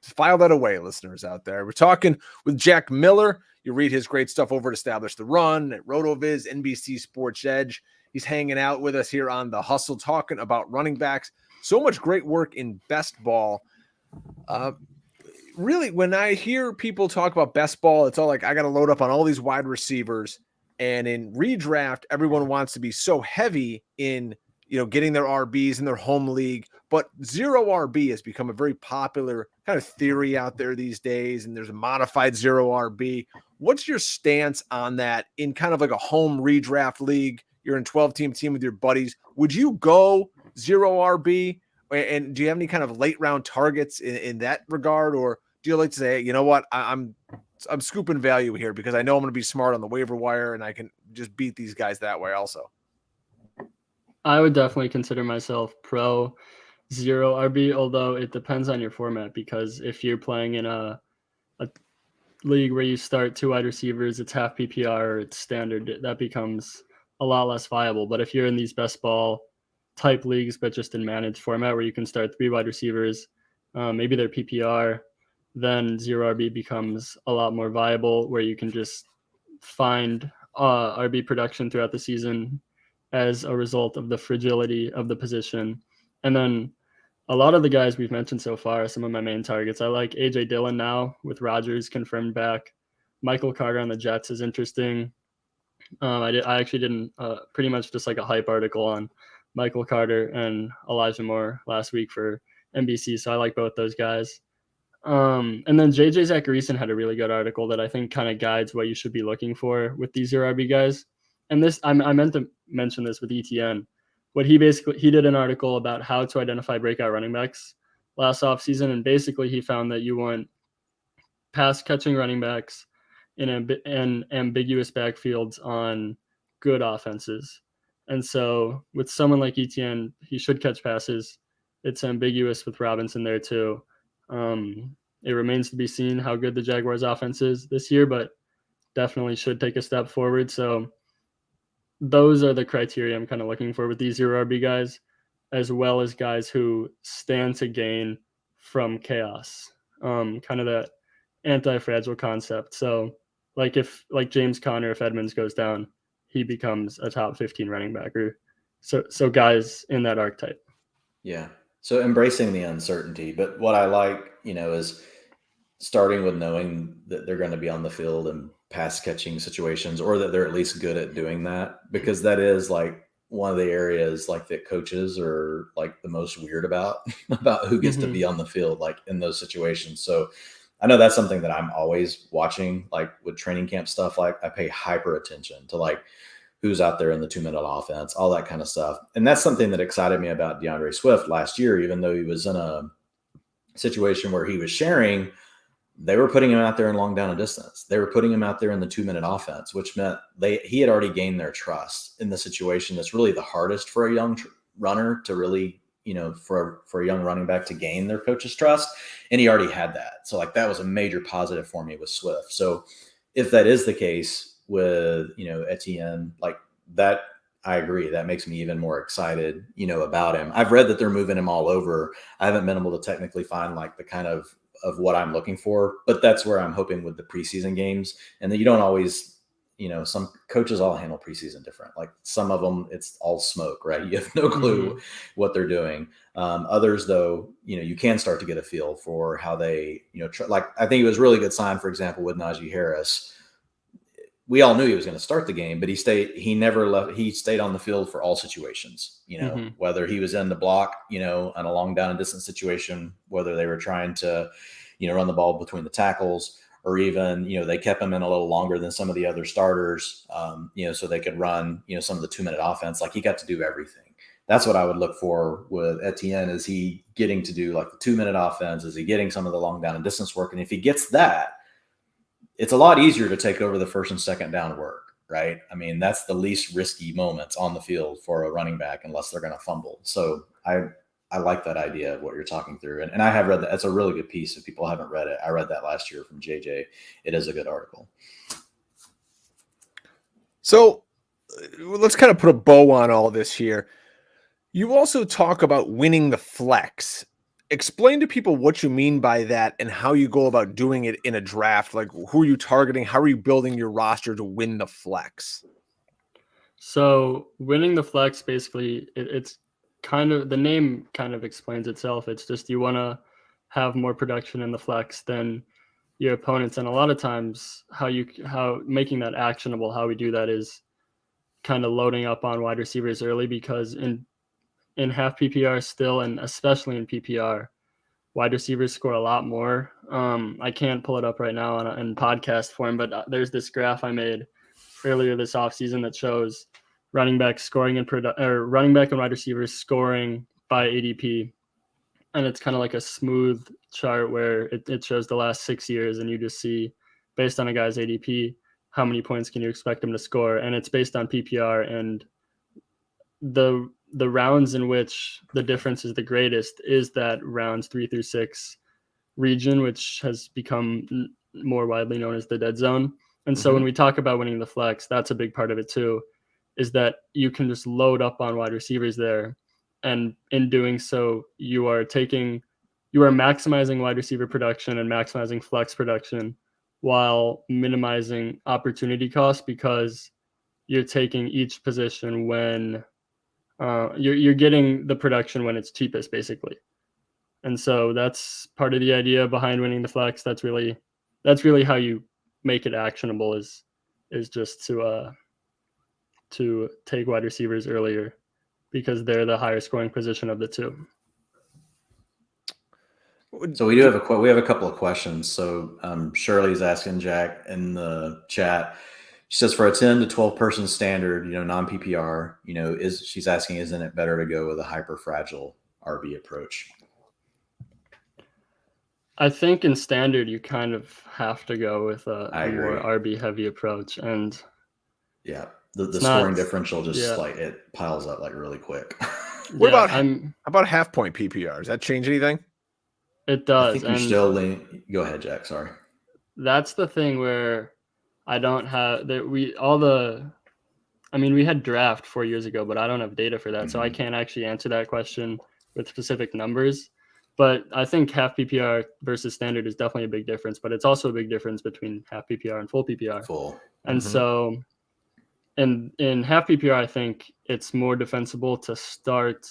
file that away, listeners out there. We're talking with Jack Miller. You read his great stuff over at Establish the Run at RotoViz, NBC Sports Edge. He's hanging out with us here on The Hustle, talking about running backs. So much great work in best ball. Really, when I hear people talk about best ball, it's all like, I got to load up on all these wide receivers. And in redraft, everyone wants to be so heavy in, getting their RBs in their home league. But zero RB has become a very popular kind of theory out there these days. And there's a modified zero RB. What's your stance on that in kind of like a home redraft league? You're in 12-team team with your buddies. Would you go zero RB? And do you have any kind of late round targets in that regard? Or do you like to say, you know what, I'm scooping value here because I know I'm going to be smart on the waiver wire and I can just beat these guys that way also? I would definitely consider myself pro zero RB, although it depends on your format, because if you're playing in a league where you start two wide receivers, it's half PPR or it's standard, that becomes a lot less viable. But if you're in these best ball type leagues, but just in managed format where you can start three wide receivers, maybe they're PPR, then zero RB becomes a lot more viable, where you can just find RB production throughout the season as a result of the fragility of the position. And then a lot of the guys we've mentioned so far are some of my main targets. I like AJ Dillon now with Rodgers confirmed back. Michael Carter on the Jets is interesting. I actually did pretty much just like a hype article on Michael Carter and Elijah Moore last week for NBC. So I like both those guys. And then JJ Zacharyson had a really good article that I think kind of guides what you should be looking for with these zero RB guys. And this, I meant to mention this with ETN. What he did an article about how to identify breakout running backs last offseason. And basically he found that you want pass catching running backs in ambiguous backfields on good offenses. And so with someone like ETN, he should catch passes. It's ambiguous with Robinson there too. It remains to be seen how good the Jaguars offense is this year, but definitely should take a step forward. So those are the criteria I'm kind of looking for with these zero RB guys, as well as guys who stand to gain from chaos, kind of that anti-fragile concept. So like if like James Conner, if Edmonds goes down, he becomes a top 15 running back, or so guys in that archetype. Yeah. So embracing the uncertainty. But what I like, is starting with knowing that they're going to be on the field in pass catching situations, or that they're at least good at doing that, because that is like one of the areas like that coaches are like the most weird about who gets to be on the field, like in those situations. So I know that's something that I'm always watching, like with training camp stuff. Like I pay hyper attention to like who's out there in the 2-minute offense, all that kind of stuff. And that's something that excited me about DeAndre Swift last year, even though he was in a situation where he was sharing, they were putting him out there in long down and distance. They were putting him out there in the 2-minute offense, which meant he had already gained their trust in the situation that's really the hardest for a young runner to really, for a young running back to gain their coach's trust. And he already had that. So like that was a major positive for me with Swift. So if that is the case with, Etienne, like that, I agree. That makes me even more excited, about him. I've read that they're moving him all over. I haven't been able to technically find like the kind of what I'm looking for, but that's where I'm hoping with the preseason games. And that you don't always, some coaches all handle preseason different. Like some of them, it's all smoke, right? You have no clue what they're doing. Others though, you can start to get a feel for how they, like I think it was a really good sign, for example, with Najee Harris. We all knew he was going to start the game, but he stayed on the field for all situations, whether he was in the block, on a long down and distance situation, whether they were trying to, run the ball between the tackles, or even, they kept him in a little longer than some of the other starters, so they could run, some of the 2-minute offense. Like he got to do everything. That's what I would look for with Etienne. Is he getting to do like the 2-minute offense? Is he getting some of the long down and distance work? And if he gets that, it's a lot easier to take over the first and second down work, right? I mean, that's the least risky moments on the field for a running back, unless they're going to fumble. So I like that idea of what you're talking through. And I have read that. That's a really good piece. If people haven't read it, I read that last year from JJ. It is a good article. So let's kind of put a bow on all this here. You also talk about winning the flex. Explain to people what you mean by that and how you go about doing it in a draft. Like, who are you targeting? How are you building your roster to win the flex? So winning the flex, basically, it's kind of, the name kind of explains itself. It's just you want to have more production in the flex than your opponents. And a lot of times how making that actionable, how we do that is kind of loading up on wide receivers early, because in half PPR still, and especially in PPR, wide receivers score a lot more. I can't pull it up right now in podcast form, but there's this graph I made earlier this offseason that shows running back scoring running back and wide receivers scoring by ADP. And it's kind of like a smooth chart where it shows the last 6 years, and you just see, based on a guy's ADP, how many points can you expect him to score? And it's based on PPR, and the rounds in which the difference is the greatest is that rounds 3 through 6 region, which has become more widely known as the dead zone. And so when we talk about winning the flex, that's a big part of it too, is that you can just load up on wide receivers there. And in doing so, you are maximizing wide receiver production and maximizing flex production while minimizing opportunity cost, because you're taking each position when you're getting the production when it's cheapest, basically. And so that's part of the idea behind winning the flex. That's really how you make it actionable, is just to take wide receivers earlier, because they're the higher scoring position of the two. So we have a couple of questions. So Shirley's asking Jack in the chat. She says, for a 10 to 12 person standard, non-PPR, she's asking, isn't it better to go with a hyper fragile RB approach? I think in standard, you kind of have to go with a more RB heavy approach. And yeah, the scoring differential just like it piles up like really quick. What about half point PPR? Does that change anything? It does. I think you're still go ahead, Jack. Sorry. That's the thing where I don't have that. We had draft 4 years ago, but I don't have data for that. So I can't actually answer that question with specific numbers. But I think half PPR versus standard is definitely a big difference, but it's also a big difference between half PPR and full PPR. Full. And so in half PPR, I think it's more defensible to start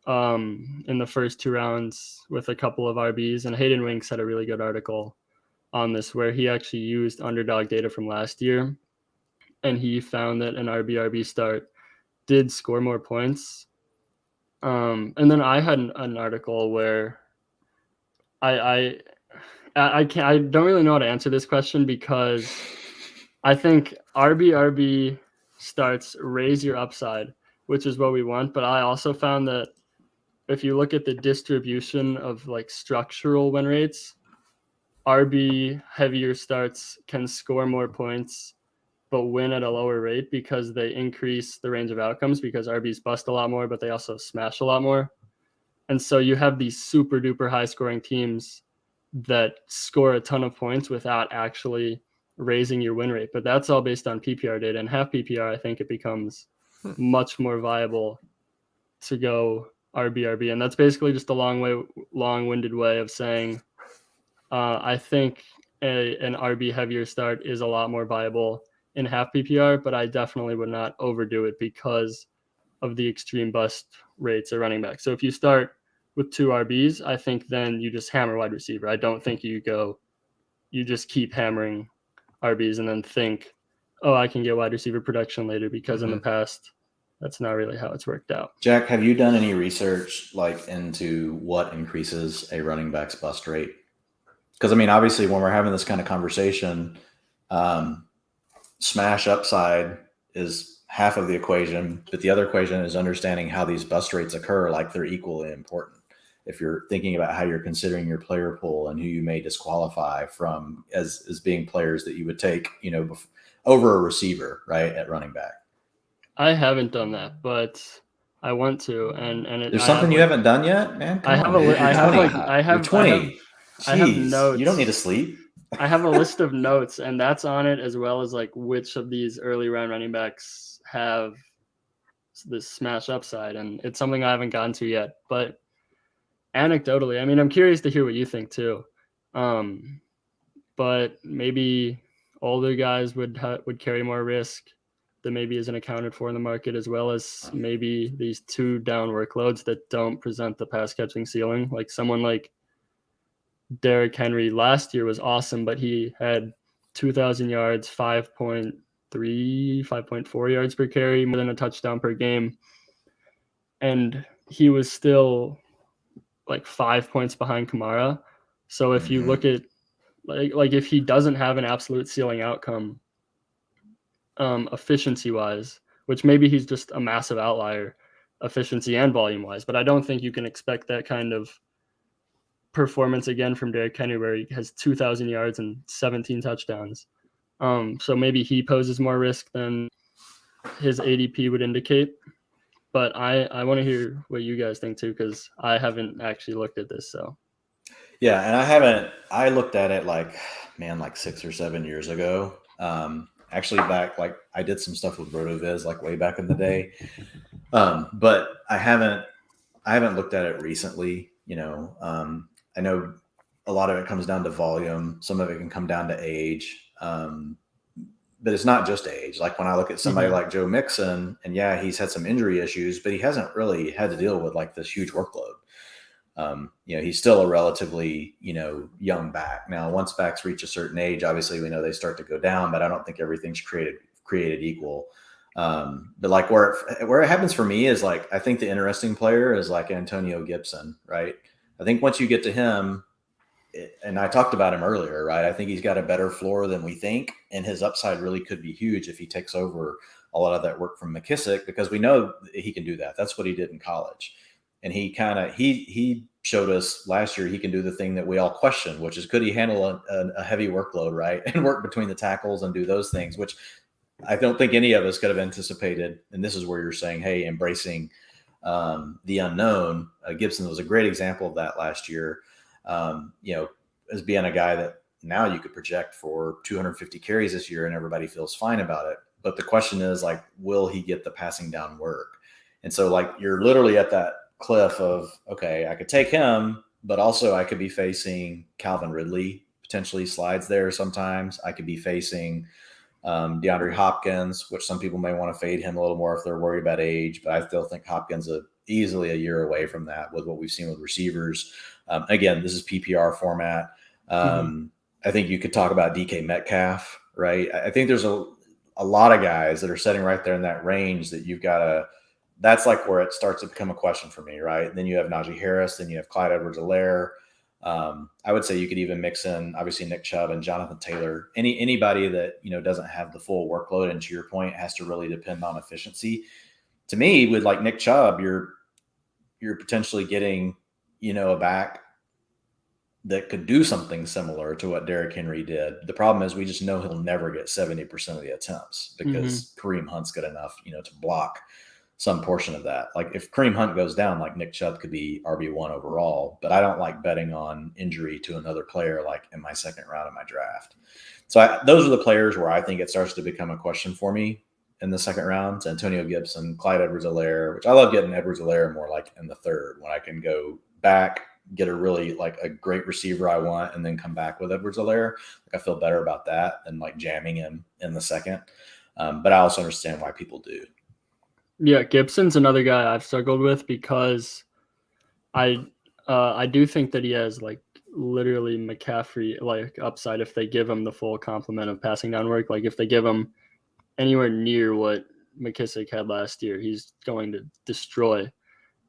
in the first 2 rounds with a couple of RBs. And Hayden Winks had a really good article on this where he actually used underdog data from last year. And he found that an RB start did score more points. And then I had an article where I don't really know how to answer this question, because I think RB starts raise your upside, which is what we want. But I also found that if you look at the distribution of like structural win rates, RB heavier starts can score more points but win at a lower rate because they increase the range of outcomes, because RBs bust a lot more, but they also smash a lot more. And so you have these super duper high scoring teams that score a ton of points without actually raising your win rate. But that's all based on PPR data. And half PPR, I think it becomes much more viable to go RB. And that's basically just a long-winded way of saying I think an RB heavier start is a lot more viable in half PPR, but I definitely would not overdo it because of the extreme bust rates at running back. So if you start with 2 RBs, I think then you just hammer wide receiver. I don't think you just keep hammering RBs and then think, oh, I can get wide receiver production later, because in the past, that's not really how it's worked out. Jack, have you done any research like into what increases a running back's bust rate? Because, I mean, obviously when we're having this kind of conversation, smash upside is half of the equation, but the other equation is understanding how these bust rates occur, like they're equally important. If you're thinking about how you're considering your player pool and who you may disqualify from as being players that you would take, over a receiver, right, at running back. I haven't done that, but I want to. And there's something you haven't done yet, man. I have 20. I have notes. You don't need to sleep. I have a list of notes, and that's on it, as well as like which of these early round running backs have this smash upside, and it's something I haven't gotten to yet. But anecdotally, I mean, I'm curious to hear what you think too. But maybe older guys would carry more risk that maybe isn't accounted for in the market, as well as maybe these 2 down workloads that don't present the pass catching ceiling. Like someone like Derrick Henry last year was awesome, but he had 2,000 yards, 5.3, 5.4 yards per carry, more than a touchdown per game. And he was still like 5 points behind Kamara. So if you look at like if he doesn't have an absolute ceiling outcome, efficiency wise, which maybe he's just a massive outlier efficiency and volume wise, but I don't think you can expect that kind of performance again from Derrick Henry, where he has 2,000 yards and 17 touchdowns. So maybe he poses more risk than his ADP would indicate. But I want to hear what you guys think too, because I haven't actually looked at this. So yeah, and I looked at it like 6 or 7 years ago. Actually back, like I did some stuff with RotoViz like way back in the day. But I haven't looked at it recently. I know a lot of it comes down to volume. Some of it can come down to age. But it's not just age. Like when I look at somebody like Joe Mixon, and yeah, he's had some injury issues, but he hasn't really had to deal with like this huge workload. He's still a relatively, young back. Now, once backs reach a certain age, obviously we know they start to go down, but I don't think everything's created equal. But like where it happens for me is like, I think the interesting player is like Antonio Gibson, right? I think once you get to him, and I talked about him earlier, right? I think he's got a better floor than we think, and his upside really could be huge if he takes over a lot of that work from McKissick, because we know he can do that. That's what he did in college. And he showed us last year he can do the thing that we all questioned, which is could he handle a heavy workload, right? And work between the tackles and do those things, which I don't think any of us could have anticipated. And this is where you're saying, hey, embracing the unknown. Gibson was a great example of that last year. As being a guy that now you could project for 250 carries this year and everybody feels fine about it. But the question is like, will he get the passing down work? And so like, you're literally at that cliff of, okay, I could take him, but also I could be facing Calvin Ridley, potentially slides there sometimes. I could be facing DeAndre Hopkins, which some people may want to fade him a little more if they're worried about age, but I still think Hopkins is easily a year away from that with what we've seen with receivers. Again, this is PPR format. I think you could talk about DK Metcalf, right? I think there's a lot of guys that are sitting right there in that range that you've got to – that's like where it starts to become a question for me, right? And then you have Najee Harris, then you have Clyde Edwards-Helaire. I would say you could even mix in, obviously, Nick Chubb and Jonathan Taylor. Anybody that, doesn't have the full workload, and to your point, has to really depend on efficiency. To me, with like Nick Chubb, you're potentially getting, a back that could do something similar to what Derrick Henry did. The problem is we just know he'll never get 70% of the attempts because Kareem Hunt's good enough, to block some portion of that. Like if Kareem Hunt goes down, like Nick Chubb could be RB1 overall, but I don't like betting on injury to another player like in my second round of my draft. So those are the players where I think it starts to become a question for me in the second round. It's Antonio Gibson, Clyde Edwards-Helaire, which I love getting Edwards-Helaire more like in the third when I can go back, get a really like a great receiver I want, and then come back with Edwards-Helaire. Like I feel better about that than like jamming him in the second. But I also understand why people do. Yeah, Gibson's another guy I've struggled with because I do think that he has like literally McCaffrey like upside if they give him the full complement of passing down work. Like if they give him anywhere near what McKissick had last year, he's going to destroy.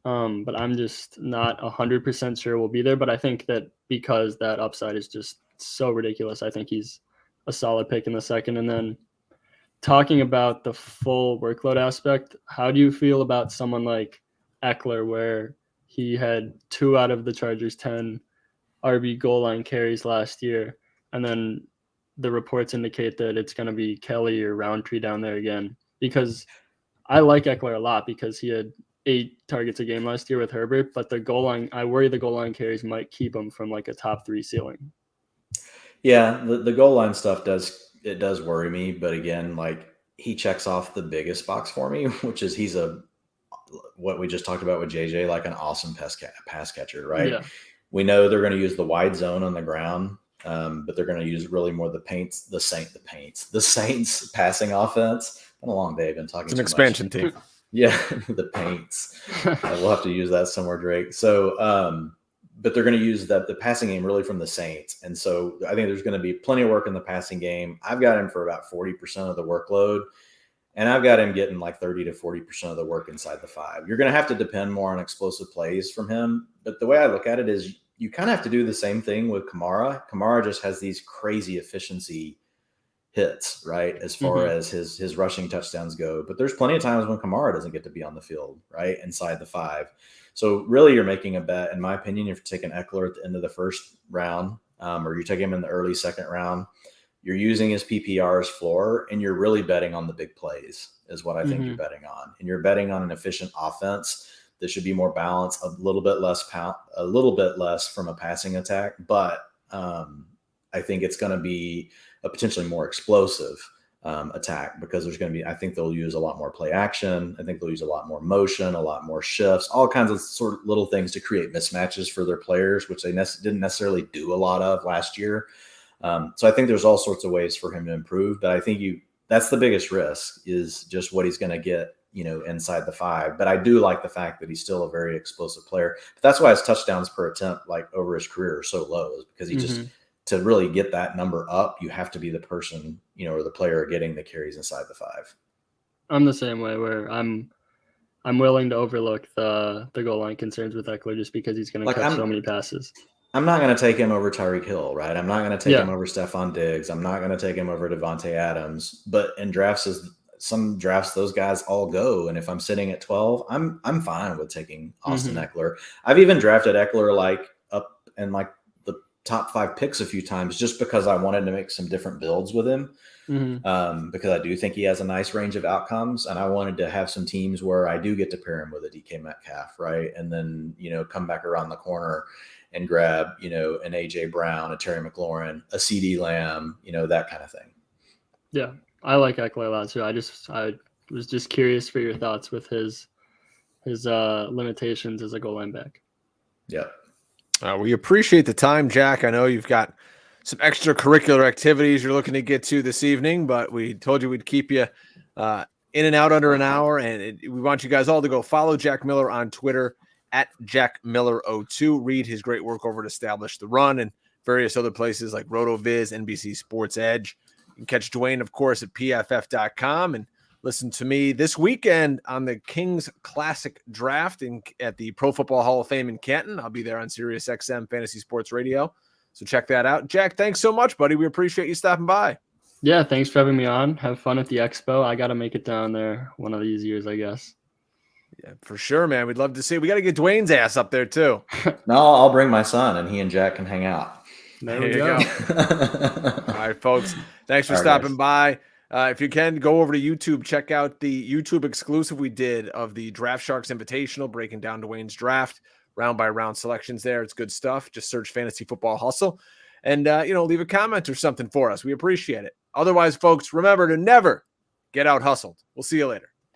But I'm just not 100% sure we'll be there. But I think that because that upside is just so ridiculous, I think he's a solid pick in the second. And then talking about the full workload aspect, how do you feel about someone like Eckler, where he had 2 out of the Chargers' 10 RB goal line carries last year, and then the reports indicate that it's going to be Kelly or Roundtree down there again? Because I like Eckler a lot because he had 8 targets a game last year with Herbert, but the goal line, I worry the goal line carries might keep him from like a top 3 ceiling. Yeah, the goal line stuff does worry me, but again, like he checks off the biggest box for me, which is he's what we just talked about with JJ, like an awesome pass catcher, right? Yeah. We know they're going to use the wide zone on the ground, but they're going to use really more the Saints passing offense. It's been a long day. I've been talking. It's an expansion team. Yeah, the Paints. We'll have to use that somewhere, Drake. So, but they're going to use the passing game really from the Saints. And so I think there's going to be plenty of work in the passing game. I've got him for about 40% of the workload, and I've got him getting like 30 to 40% of the work inside the 5. You're going to have to depend more on explosive plays from him. But the way I look at it is you kind of have to do the same thing with Kamara. Kamara just has these crazy efficiency hits, right, as far as his rushing touchdowns go. But there's plenty of times when Kamara doesn't get to be on the field, right, inside the 5. So really you're making a bet, in my opinion, if you're taking Eckler at the end of the first round, or you take him in the early second round, you're using his PPR as floor, and you're really betting on the big plays is what I think you're betting on. And you're betting on an efficient offense that should be more balanced, a little bit less from a passing attack. But I think it's going to be a potentially more explosive attack because there's going to be, I think they'll use a lot more play action. I think they'll use a lot more motion, a lot more shifts, all kinds of sort of little things to create mismatches for their players, which they didn't necessarily do a lot of last year. So I think there's all sorts of ways for him to improve, but I think that's the biggest risk is just what he's going to get, inside the 5. But I do like the fact that he's still a very explosive player. But that's why his touchdowns per attempt, like over his career, are so low, is because he just, to really get that number up, you have to be the person, or the player getting the carries inside the 5. I'm the same way where I'm willing to overlook the goal line concerns with Eckler just because he's going to catch so many passes. I'm not going to take him over Tyreek Hill, right? I'm not going to take him over Stephon Diggs. I'm not going to take him over Devontae Adams. But in some drafts, those guys all go. And if I'm sitting at 12, I'm fine with taking Austin Eckler. I've even drafted Eckler like up in like the top 5 picks a few times just because I wanted to make some different builds with him. Because I do think he has a nice range of outcomes, and I wanted to have some teams where I do get to pair him with a DK Metcalf, right? And then, come back around the corner and grab, an AJ Brown, a Terry McLaurin, a CD Lamb, that kind of thing. Yeah, I like Eckler a lot too. I was just curious for your thoughts with his limitations as a goal line back. Yeah. We appreciate the time, Jack. I know you've got some extracurricular activities you're looking to get to this evening, but we told you we'd keep you in and out under an hour. And we want you guys all to go follow Jack Miller on Twitter at JackMiller02. Read his great work over at Establish the Run and various other places like RotoViz, NBC Sports Edge. You can catch Dwayne, of course, at PFF.com and listen to me this weekend on the Kings Classic Draft at the Pro Football Hall of Fame in Canton. I'll be there on SiriusXM Fantasy Sports Radio. So check that out. Jack, thanks so much, buddy. We appreciate you stopping by. Yeah, thanks for having me on. Have fun at the expo. I got to make it down there one of these years, I guess. Yeah, for sure, man. We'd love to see. We got to get Dwayne's ass up there, too. No, I'll bring my son, and he and Jack can hang out. There we go. All right, folks. Thanks for stopping by. If you can, go over to YouTube. Check out the YouTube exclusive we did of the Draft Sharks Invitational, breaking down Dwayne's draft, round-by-round selections there. It's good stuff. Just search Fantasy Football Hustle. And, leave a comment or something for us. We appreciate it. Otherwise, folks, remember to never get out hustled. We'll see you later.